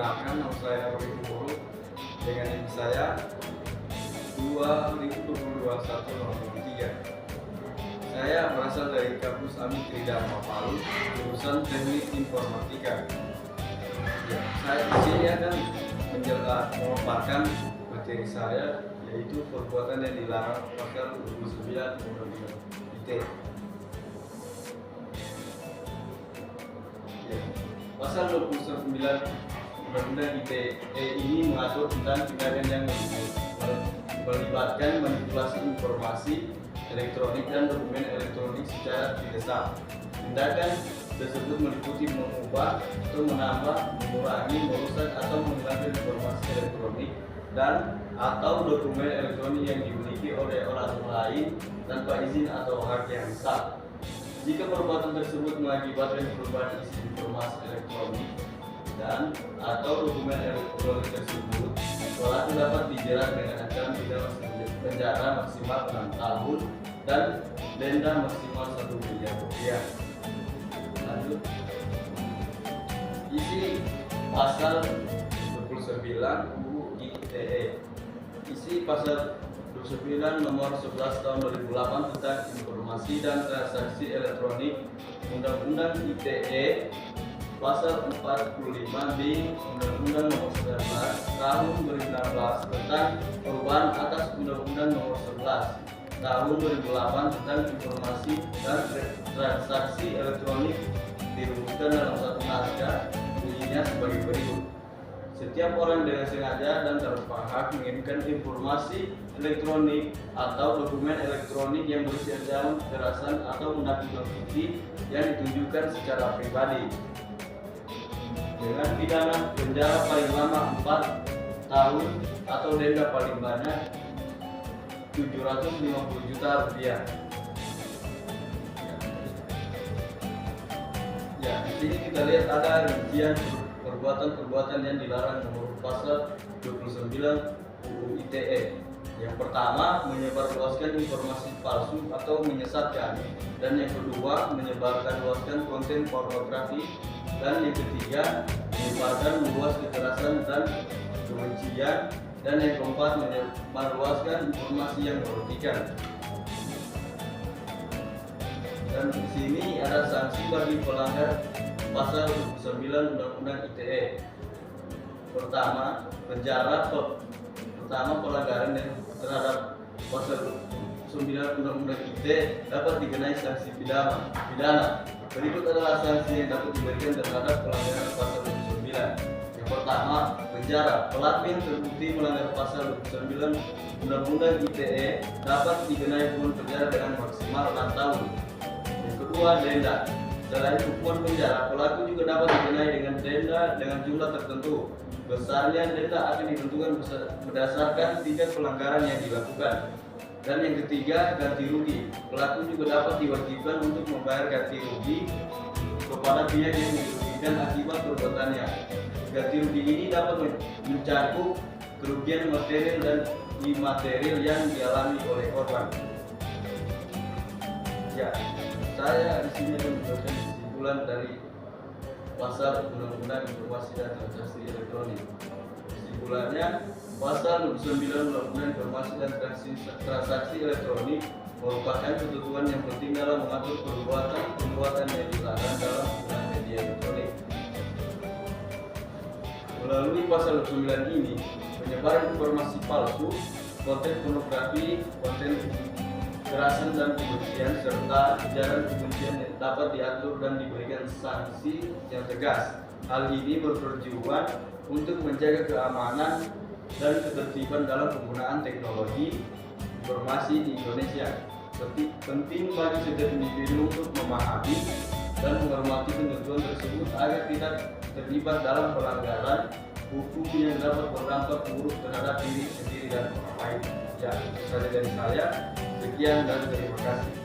Perkenalkan, nama saya Rudi Kumpul dengan NIM saya 2022-1023. Saya berasal dari kampus Amin Tridharma Palu, jurusan Teknik Informatika. Ya, saya di sini akan memaparkan materi saya, yaitu perbuatan yang dilarang pasal 29 Undang-Undang ITE. Pasal 29 Undang-Undang ITE ini mengatur tentang tindakan yang melibatkan manipulasi informasi elektronik dan dokumen elektronik secara tidak. Tindakan tersebut meliputi mengubah atau menambah, mengurangi, merusak atau menghilangkan informasi elektronik dan atau dokumen elektronik yang dimiliki oleh orang lain tanpa izin atau hak yang sah. Jika perbuatan tersebut mengakibatkan perubahan isi informasi elektronik dan atau dokumen elektronik tersebut, pelaku dapat dijerat dengan ancaman pidana penjara maksimal 6 tahun dan denda maksimal 1 miliar rupiah. Lanjut, isi pasal 29 UU ITE. Isi pasal 29 nomor 11 tahun 2008 tentang informasi dan transaksi elektronik Undang-Undang ITE, pasal 45 di Undang-Undang nomor 19 tahun 2016 tentang perubahan atas Undang-Undang nomor 11 tahun 2008 tentang informasi dan transaksi elektronik dirumuskan dalam satu naskah, bunyinya sebagai berikut. Setiap orang dengan sengaja dan tanpa hak mengirimkan informasi elektronik atau dokumen elektronik yang berisi ancaman kekerasan atau menakut-nakuti yang ditunjukkan secara pribadi dengan pidana penjara paling lama 4 tahun atau denda paling banyak 750 juta rupiah. Ya, di sini kita lihat ada rincian perbuatan-perbuatan yang dilarang menurut pasal 29 UU ITE. Yang pertama, menyebarluaskan informasi palsu atau menyesatkan, dan yang kedua, menyebarkan luaskan konten pornografi, dan yang ketiga, menyebarkan luas kekerasan dan kebencian, dan yang keempat, menyebarluaskan informasi yang merugikan. Dan di sini ada sanksi bagi pelanggar pasal 29 Undang-Undang ITE. Pertama, pelanggaran yang terhadap pasal 9 Undang-Undang ITE dapat dikenai sanksi pidana. Berikut adalah sanksi yang dapat diberikan terhadap pelanggaran pasal 29. Yang pertama, penjara. Pelaku yang terbukti melanggar pasal 29 Undang-Undang ITE dapat dikenai hukuman penjara dengan maksimal 6 tahun. Yang kedua, denda. Selain hukuman penjara, pelaku juga dapat dikenai dengan denda dengan jumlah tertentu. Besarnya denda akan ditentukan berdasarkan tingkat pelanggaran yang dilakukan. Dan yang ketiga, ganti rugi. Pelaku juga dapat diwajibkan untuk membayar ganti rugi kepada pihak yang dirugikan akibat perbuatannya. Ganti rugi ini dapat mencakup kerugian material dan imaterial yang dialami oleh korban. Ya, saya di sini akan memberikan kesimpulan dari pasal Undang-Undang Informasi dan Transaksi Elektronik. Kesimpulannya, pasal 29 Undang-Undang Informasi dan Transaksi Elektronik merupakan ketentuan yang penting dalam mengatur perbuatan yang dilarang dalam penggunaan media elektronik. Melalui pasal 29 ini, penyebaran informasi palsu, konten pornografi, konten kekerasan dan kebencian serta ujaran kebencian dapat diatur dan diberikan sanksi yang tegas. Hal ini bertujuan untuk menjaga keamanan dan ketertiban dalam penggunaan teknologi informasi di Indonesia. Penting bagi setiap individu untuk memahami dan menghormati ketentuan tersebut agar tidak terlibat dalam pelanggaran hukum yang dapat berdampak buruk terhadap diri sendiri dan orang lain. Ya, itu saja dari saya. Sekian dan terima kasih.